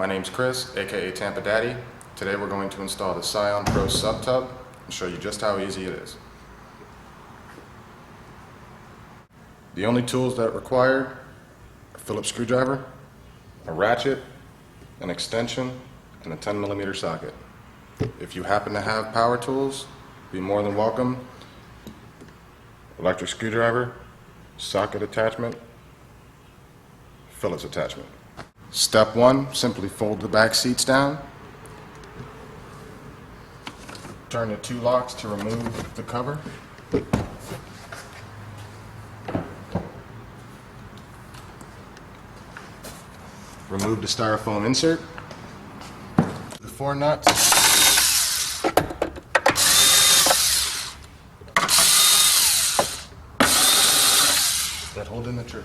My name's Chris, aka Tampa Daddy. Today we're going to install the Scionpro SUBTUB and show you just how easy it is. The only tools that are required are a Phillips screwdriver, a ratchet, an extension, and a 10mm socket. If you happen to have power tools, be more than welcome. Electric screwdriver, socket attachment, Phillips attachment. Step 1, simply fold the back seats down. Turn the 2 locks to remove the cover. Remove the styrofoam insert. The 4 nuts. That hold in the trays.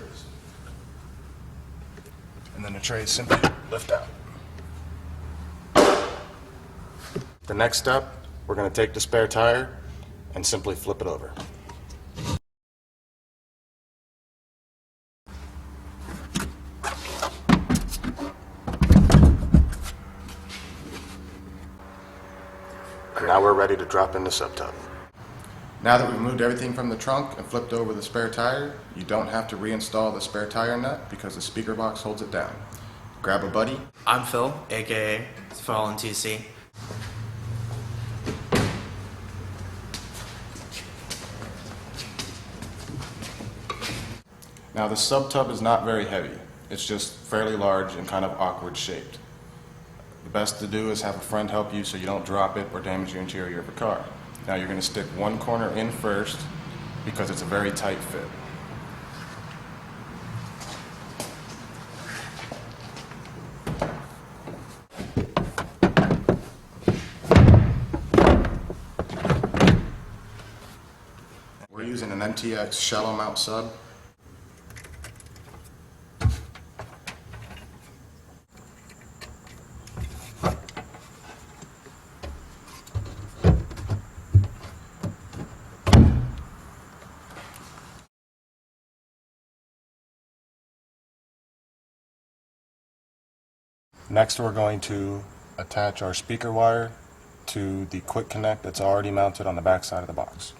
And then the trays simply lift out. The next step, we're going to take the spare tire and simply flip it over. And now we're ready to drop in the SUBTUB. Now that we've moved everything from the trunk and flipped over the spare tire, you don't have to reinstall the spare tire nut because the speaker box holds it down. Grab a buddy. I'm Phil, aka Phil N2. Now the SUBTUB is not very heavy. It's just fairly large and kind of awkward shaped. The best to do is have a friend help you so you don't drop it or damage the interior of a car. Now you're going to stick one corner in first because it's a very tight fit. We're using an NTX shallow mount sub. Next, we're going to attach our speaker wire to the quick connect that's already mounted on the back side of the box.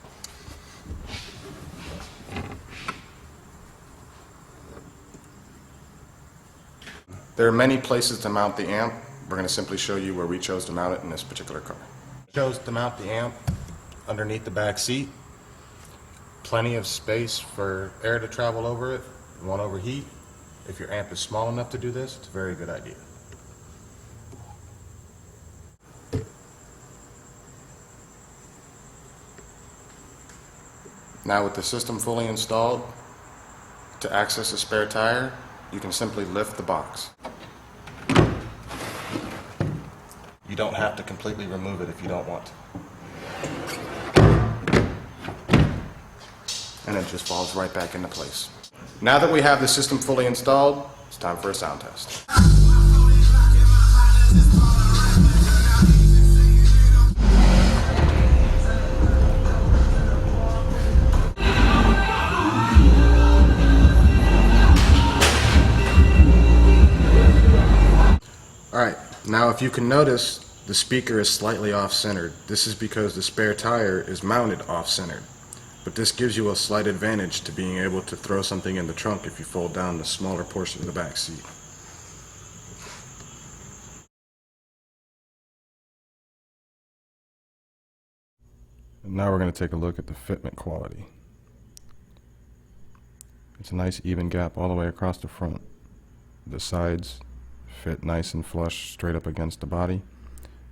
There are many places to mount the amp. We're going to simply show you where we chose to mount it in this particular car. We chose to mount the amp underneath the back seat. Plenty of space for air to travel over it, it won't overheat. If your amp is small enough to do this, it's a very good idea. Now with the system fully installed, to access the spare tire, you can simply lift the box. You don't have to completely remove it if you don't want to. And it just falls right back into place. Now that we have the system fully installed, it's time for a sound test. Alright, now if you can notice, the speaker is slightly off-centered. This is because the spare tire is mounted off-centered. But this gives you a slight advantage to being able to throw something in the trunk if you fold down the smaller portion of the back seat. And now we're going to take a look at the fitment quality. It's a nice even gap all the way across the front. The sides fit nice and flush straight up against the body.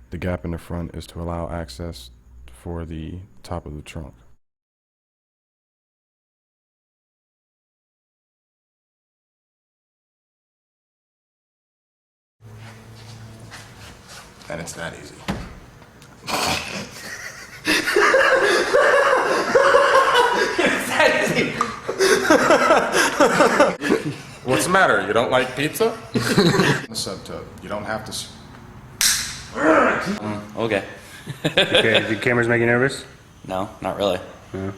The gap in the front is to allow access for the top of the trunk. And it's that easy. It's that easy! What's the matter? You don't like pizza? The SUBTUB. You don't have to. Okay. Okay, the camera's making you nervous? No, not really. Yeah.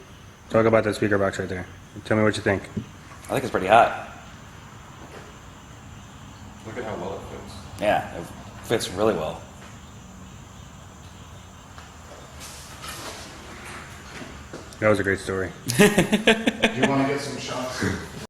Talk about that speaker box right there. Tell me what you think. I think it's pretty hot. Look at how well it fits. Yeah, it fits really well. That was a great story. Do you want to get some shots?